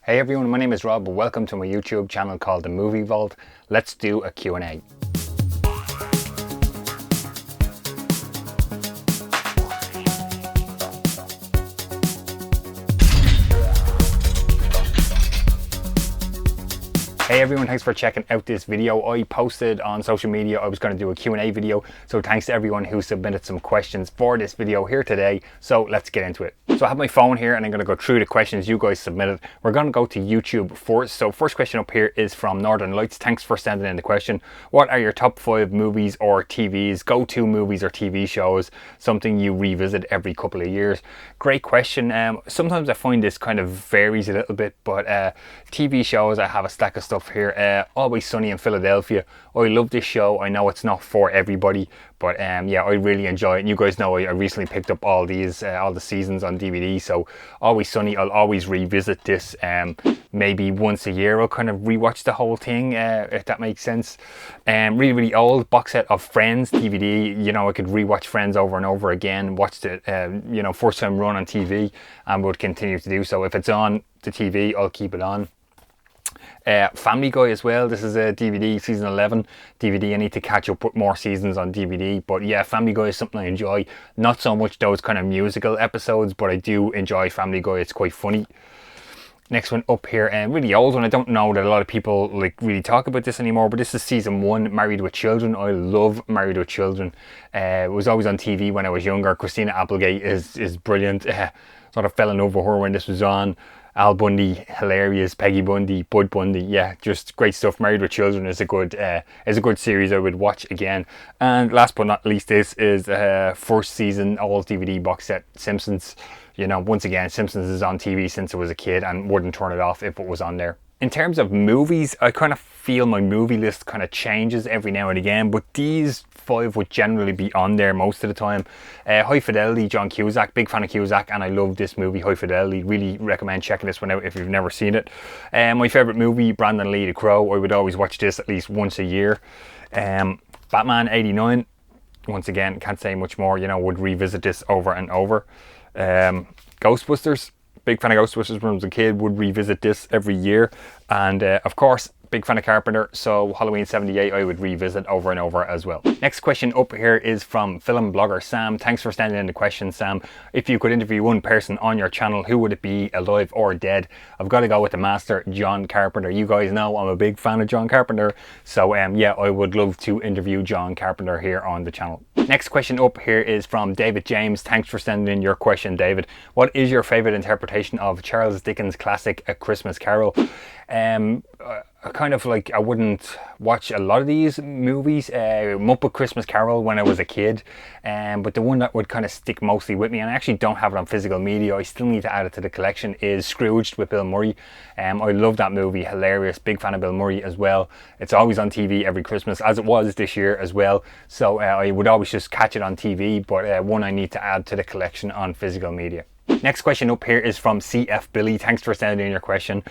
Hey everyone, my name is Rob. Welcome to my YouTube channel called The Movie Vault. Let's do a Q&A. Hey everyone, thanks for checking out this video. I posted on social media I was going to do a Q&A video, so thanks to everyone who submitted some questions for this video here today. So let's get into it. So I have my phone here and I'm going to go through the questions you guys submitted. We're going to go to YouTube first. So first question up here is from Northern Lights. Thanks for sending in the question. What are your top 5 movies or TVs, go-to movies or TV shows, something you revisit every couple of years? Great question. Sometimes I find this kind of varies a little bit, but TV shows, I have a stack of stuff here. Always Sunny in Philadelphia. I love this show. I know it's not for everybody, but yeah, I really enjoy it. And you guys know I recently picked up all the seasons on DVD, so Always Sunny, I'll always revisit this. Maybe once a year I'll kind of rewatch the whole thing, if that makes sense. Really old box set of Friends DVD. You know, I could rewatch Friends over and over again. Watched it, first time run on TV, and would continue to do so. If it's on the TV, I'll keep it on. Family Guy as well. This is a DVD, season 11 DVD. I need to catch up with more seasons on DVD, but yeah, Family Guy is something I enjoy. Not so much those kind of musical episodes, but I do enjoy Family Guy. It's quite funny. Next one up here, and really old one. I don't know that a lot of people really talk about this anymore, but this is season 1, Married with Children. I love Married with Children. It was always on TV when I was younger. Christina Applegate is brilliant. Sort of fell in love with her when this was on. Al Bundy, hilarious. Peggy Bundy, Bud Bundy, yeah, just great stuff. Married with Children is a good series I would watch again. And last but not least, this is first season all DVD box set, Simpsons. You know, once again, Simpsons is on TV since I was a kid and wouldn't turn it off if it was on there. In terms of movies, I kind of feel my movie list kind of changes every now and again, but these 5 would generally be on there most of the time. High Fidelity, John Cusack, big fan of Cusack, and I love this movie, High Fidelity. Really recommend checking this one out if you've never seen it. My favourite movie, Brandon Lee, The Crow. I would always watch this at least once a year. Batman 89, once again, can't say much more, you know, would revisit this over and over. Ghostbusters. Big fan of Ghostbusters when I was a kid, would revisit this every year. And of course, big fan of Carpenter, so Halloween 78 I would revisit over and over as well. Next question up here is from film blogger Sam. Thanks for sending in the question, Sam. If you could interview one person on your channel, who would it be, alive or dead? I've got to go with the master, John Carpenter. You guys know I'm a big fan of John Carpenter, so yeah, I would love to interview John Carpenter here on the channel. Next question up here is from David James. Thanks for sending in your question, David. What is your favourite interpretation of Charles Dickens' classic A Christmas Carol? I wouldn't watch a lot of these movies. Muppet Christmas Carol when I was a kid, but the one that would kind of stick mostly with me, and I actually don't have it on physical media, I still need to add it to the collection, is Scrooged with Bill Murray. I love that movie, hilarious, big fan of Bill Murray as well. It's always on TV every Christmas, as it was this year as well, so I would always just catch it on TV, but one I need to add to the collection on physical media. Next question up here is from CF Billy. Thanks for sending in your question.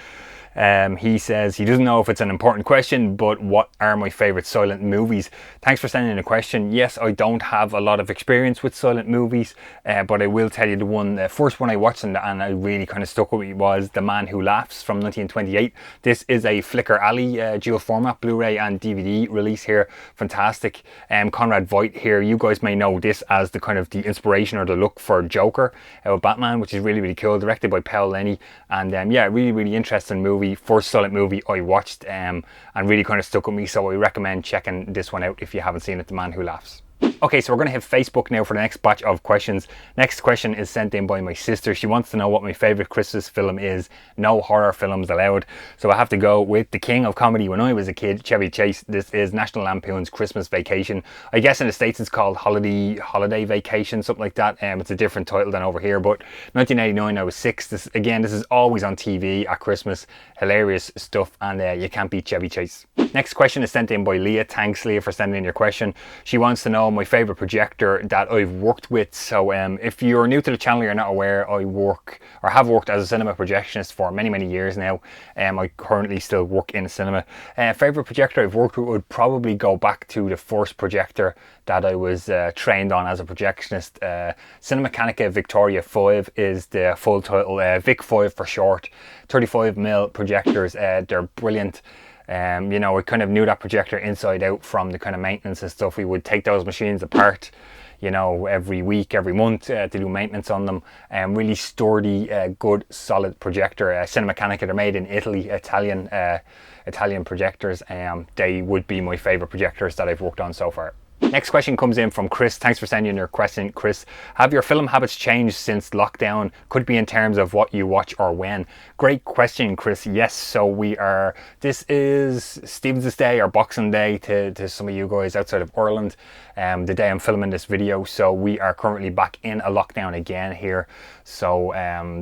He says he doesn't know if it's an important question, but what are my favourite silent movies? Thanks for sending in a question. Yes, I don't have a lot of experience with silent movies, but I will tell you the first one I watched and I really kind of stuck with me was The Man Who Laughs from 1928. This is a Flicker Alley dual format Blu-ray and DVD release here. Fantastic. Conrad Veidt here. You guys may know this as the kind of the inspiration or the look for Joker with Batman, which is really cool. Directed by Paul Lenny, and yeah, really interesting movie. First silent movie I watched, and really kind of stuck with me, so I recommend checking this one out if you haven't seen it, The Man Who Laughs. Okay, so we're going to hit Facebook now for the next batch of questions. Next question is sent in by my sister. She wants to know what my favourite Christmas film is. No horror films allowed. So I have to go with the king of comedy when I was a kid, Chevy Chase. This is National Lampoon's Christmas Vacation. I guess in the States it's called Holiday Vacation, something like that. It's a different title than over here, but 1989 I was 6. This is always on TV at Christmas. Hilarious stuff, and you can't beat Chevy Chase. Next question is sent in by Leah. Thanks, Leah, for sending in your question. She wants to know my favourite projector that I've worked with. So if you're new to the channel, you're not aware, I work or have worked as a cinema projectionist for many, many years now. I currently still work in cinema. Favourite projector I've worked with would probably go back to the first projector that I was trained on as a projectionist. Cinemacanica Victoria 5 is the full title, Vic 5 for short. 35mm projectors, they're brilliant. You know, I kind of knew that projector inside out from the kind of maintenance and stuff. We would take those machines apart, you know, every week, every month to do maintenance on them. Really sturdy, good, solid projector. Cinemacanica, they're made in Italy, Italian projectors. They would be my favourite projectors that I've worked on so far. Next question comes in from Chris. Thanks for sending in your question, Chris. Have your film habits changed since lockdown? Could be in terms of what you watch or when. Great question, Chris. Yes, so this is Stephen's Day or Boxing Day to some of you guys outside of Ireland, the day I'm filming this video. So we are currently back in a lockdown again here. So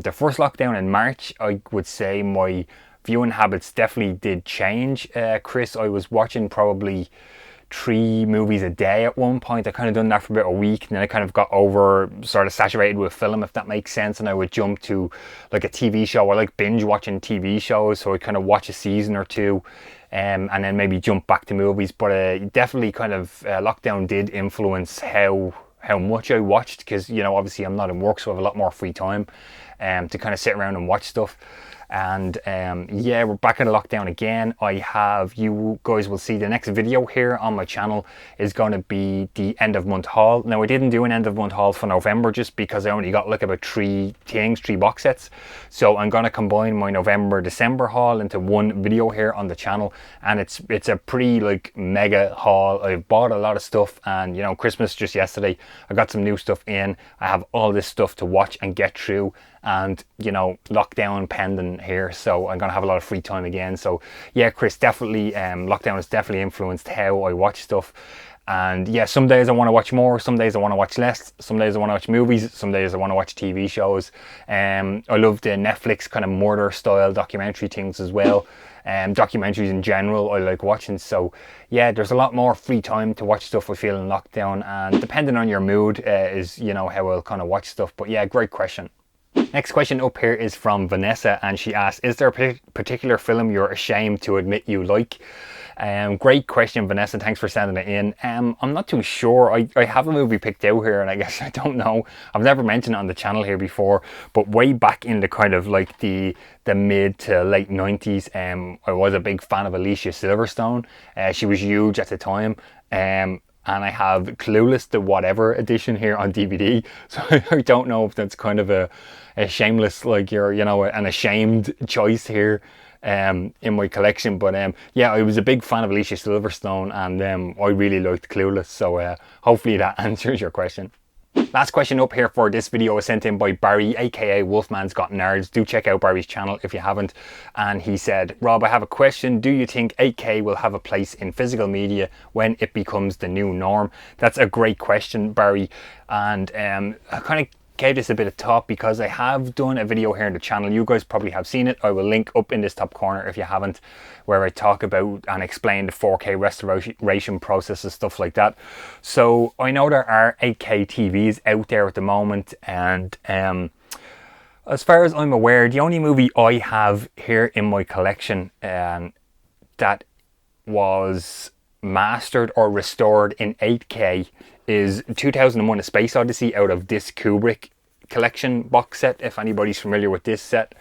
the first lockdown in March, I would say my viewing habits definitely did change. Chris, I was watching probably 3 movies a day at one point. I kind of done that for about a week, and then I kind of got sort of saturated with film, if that makes sense, and I would jump to like a TV show. I like binge watching TV shows, so I kind of watch a season or two and then maybe jump back to movies. But definitely kind of lockdown did influence how much I watched, because, you know, obviously I'm not in work, so I have a lot more free time to kind of sit around and watch stuff. And yeah, we're back in lockdown again. You guys will see the next video here on my channel is going to be the end of month haul. Now, I didn't do an end of month haul for November just because I only got like about 3 box sets. So I'm going to combine my November December haul into one video here on the channel, and it's a pretty like mega haul. I've bought a lot of stuff, and you know, Christmas just yesterday, I got some new stuff in. I have all this stuff to watch and get through, and you know, lockdown pending here, so I'm gonna have a lot of free time again. So yeah, Chris, definitely lockdown has definitely influenced how I watch stuff. And yeah, some days I want to watch more, some days I want to watch less, some days I want to watch movies, some days I want to watch TV shows. I love the Netflix kind of murder style documentary things as well. Documentaries in general I like watching. So yeah, there's a lot more free time to watch stuff I feel in lockdown, and depending on your mood is, you know, how I'll kind of watch stuff. But yeah, great question. Next question up here is from Vanessa, and she asks, is there a particular film you're ashamed to admit you like? Great question, Vanessa. Thanks for sending it in. I'm not too sure. I have a movie picked out here, and I guess I don't know. I've never mentioned it on the channel here before, but way back in the kind of like the mid to late 90s, I was a big fan of Alicia Silverstone. She was huge at the time. And I have Clueless, the whatever edition here on DVD. So I don't know if that's kind of a shameless, like, you know, an ashamed choice here in my collection. But yeah, I was a big fan of Alicia Silverstone, and I really liked Clueless. So hopefully that answers your question. Last question up here for this video was sent in by Barry, aka Wolfman's Got Nerds. Do check out Barry's channel if you haven't. And he said, Rob, I have a question. Do you think 8K will have a place in physical media when it becomes the new norm? That's a great question, Barry. And I kind of gave this a bit of thought because I have done a video here on the channel. You guys probably have seen it. I will link up in this top corner if you haven't, where I talk about and explain the 4K restoration process and stuff like that. So I know there are 8K TVs out there at the moment, and as far as I'm aware, the only movie I have here in my collection that was mastered or restored in 8K is 2001: A Space Odyssey out of this Kubrick collection box set, if anybody's familiar with this set.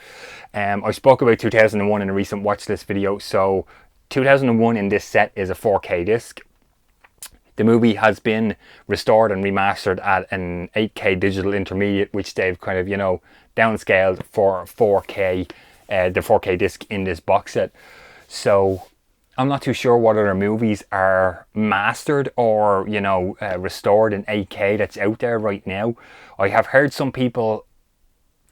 I spoke about 2001 in a recent watch list video. So 2001 in this set is a 4K disc. The movie has been restored and remastered at an 8K digital intermediate, which they've kind of, you know, downscaled for 4K, the 4K disc in this box set. So I'm not too sure what other movies are mastered or, you know, restored in 8K that's out there right now. I have heard some people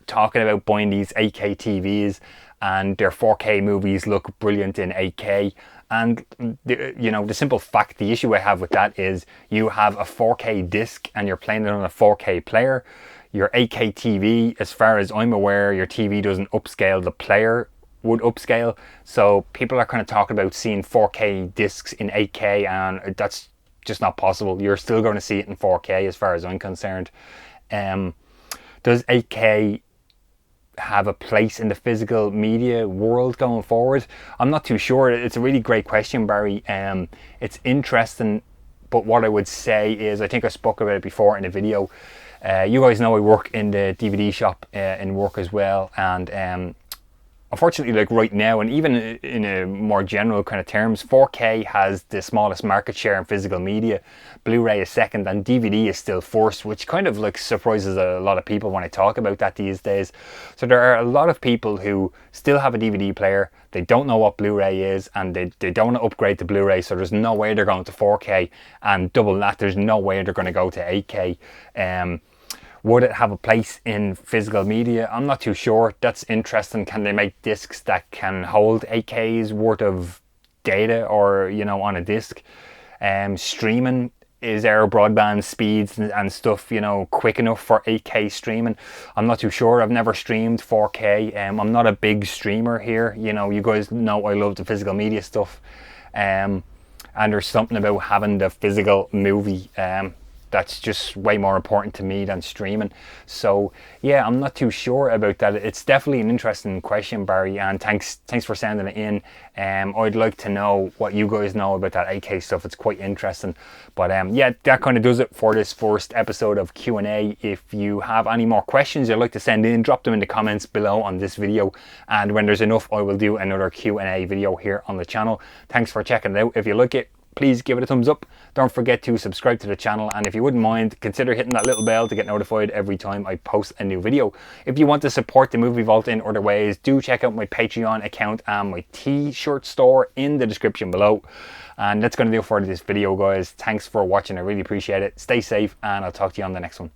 talking about buying these 8K TVs and their 4K movies look brilliant in 8K. And, you know, the simple fact, the issue I have with that is you have a 4K disc and you're playing it on a 4K player. Your 8K TV, as far as I'm aware, your TV doesn't upscale the player would upscale. So people are kind of talking about seeing 4K discs in 8K, and that's just not possible. You're still going to see it in 4K as far as I'm concerned. Does 8K have a place in the physical media world going forward? I'm not too sure. It's a really great question, Barry. It's interesting, but what I would say is, I think I spoke about it before in a video. You guys know I work in the DVD shop in work as well, and unfortunately, like right now, and even in a more general kind of terms, 4K has the smallest market share in physical media. Blu-ray is second, and DVD is still first, which kind of like surprises a lot of people when I talk about that these days. So there are a lot of people who still have a DVD player. They don't know what Blu-ray is, and they don't want to upgrade to Blu-ray, so there's no way they're going to 4K, and double that, there's no way they're going to go to 8K. Would it have a place in physical media? I'm not too sure. That's interesting. Can they make discs that can hold 8K's worth of data, or, you know, on a disc? Streaming, is there broadband speeds and stuff, you know, quick enough for 8K streaming? I'm not too sure. I've never streamed 4K. I'm not a big streamer here. You know, you guys know I love the physical media stuff. And there's something about having the physical movie that's just way more important to me than streaming. So yeah, I'm not too sure about that. It's definitely an interesting question, Barry, and thanks for sending it in. I'd like to know what you guys know about that 8K stuff. It's quite interesting. But yeah, that kind of does it for this first episode of Q&A. If you have any more questions you'd like to send in, drop them in the comments below on this video, and when there's enough, I will do another Q&A video here on the channel. Thanks for checking it out. If you like it, please give it a thumbs up. Don't forget to subscribe to the channel, and if you wouldn't mind, consider hitting that little bell to get notified every time I post a new video. If you want to support the Movie Vault in other ways, do check out my Patreon account and my t-shirt store in the description below. And that's going to do it for this video, guys. Thanks for watching. I really appreciate it. Stay safe, and I'll talk to you on the next one.